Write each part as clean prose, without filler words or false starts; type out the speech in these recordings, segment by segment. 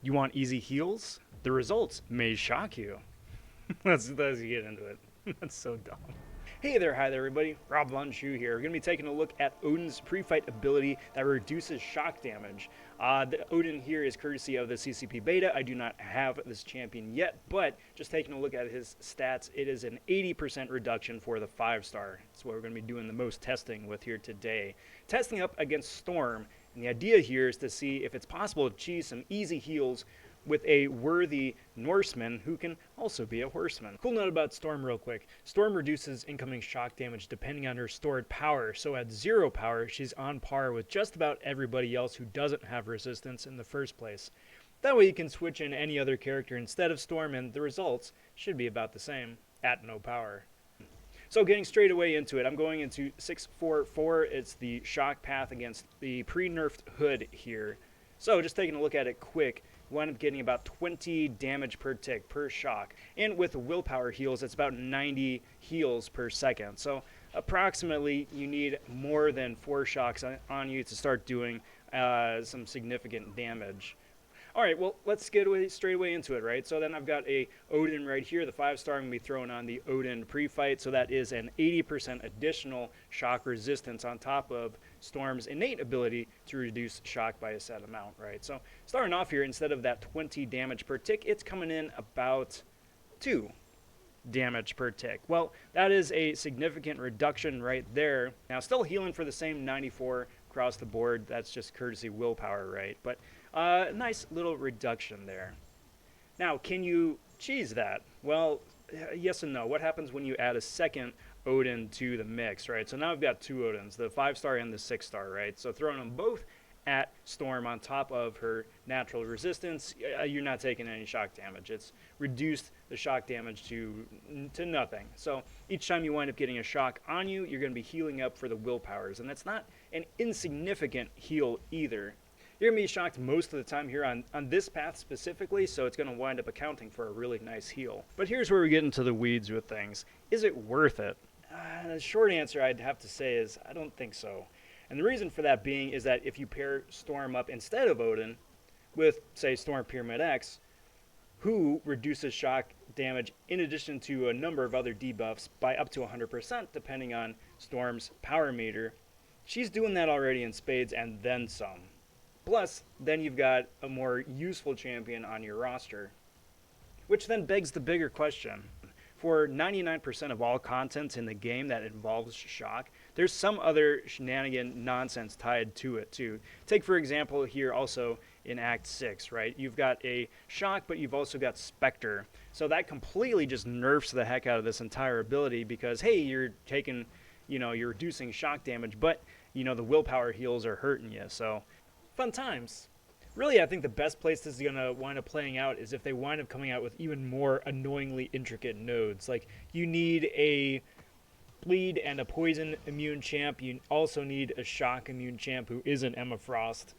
You want easy heals? The results may shock you. let's get into it. That's so dumb. Hey there, hi there everybody, robvonshoe here. We're going to be taking a look at Odin's Prefight ability that reduces shock damage. The Odin here is courtesy of the CCP beta. I do not have this champion yet, but just taking a look at his stats, it is an 80% reduction for the 5-star. That's what we're going to be doing the most testing with here today. Testing up against Storm, and the idea here is to see if it's possible to achieve some easy heals with a worthy Norseman who can also be a horseman. Cool note about Storm real quick. Storm reduces incoming shock damage depending on her stored power, so at 0 power she's on par with just about everybody else who doesn't have resistance in the first place. That way you can switch in any other character instead of Storm and the results should be about the same at no power. So getting straight away into it, I'm going into 644. It's the shock path against the pre-nerfed hood here. So just taking a look at it quick, wind up getting about 20 damage per tick per shock, and with willpower heals it's about 90 heals per second. So approximately you need more than 4 shocks on you to start doing some significant damage. Alright, well, let's get straight away into it, right? So then I've got a Odin right here, the 5-star. I'm going to be throwing on the Odin Prefight, so that is an 80% additional shock resistance on top of Storm's innate ability to reduce shock by a set amount, right? So starting off here, instead of that 20 damage per tick, it's coming in about 2 damage per tick. Well, that is a significant reduction right there. Now, still healing for the same 94 across the board. That's just courtesy willpower, right? But nice little reduction there. Now, can you cheese that? Well, yes and no. What happens when you add a second Odin to the mix, right? So now I've got 2 Odins, the 5-star and the 6-star, right? So throwing them both at Storm on top of her natural resistance, you're not taking any shock damage. It's reduced the shock damage to nothing. So each time you wind up getting a shock on you, you're going to be healing up for the willpowers, and that's not an insignificant heal either. You're going to be shocked most of the time here on this path specifically, so it's going to wind up accounting for a really nice heal. But here's where we get into the weeds with things. Is it worth it? The short answer I'd have to say is I don't think so. And the reason for that being is that if you pair Storm up instead of Odin with, say, Storm Pyramid X, who reduces shock damage in addition to a number of other debuffs by up to 100% depending on Storm's power meter, she's doing that already in spades and then some. Plus, then you've got a more useful champion on your roster. Which then begs the bigger question. For 99% of all content in the game that involves shock, there's some other shenanigan nonsense tied to it too. Take for example here also in Act 6, right? You've got a shock, but you've also got Spectre. So that completely just nerfs the heck out of this entire ability because, hey, you're taking, you're reducing shock damage, but, the willpower heals are hurting you. So fun times. Really, I think the best place this is going to wind up playing out is if they wind up coming out with even more annoyingly intricate nodes. Like, you need a bleed and a poison immune champ. You also need a shock immune champ who isn't Emma Frost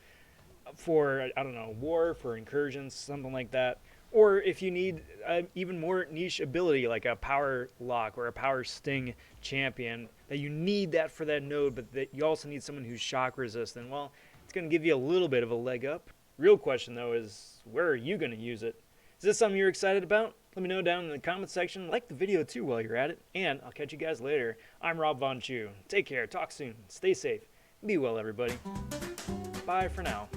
for, I don't know, war, for incursions, something like that. Or if you need an even more niche ability like a power lock or a power sting champion, that you need that for that node, but that you also need someone who's shock resistant. Well, it's going to give you a little bit of a leg up. Real question though is, where are you going to use it? Is this something you're excited about? Let me know down in the comments section. Like the video too while you're at it, and I'll catch you guys later. I'm robvonshoe. Take care, talk soon, stay safe, be well everybody. Bye for now.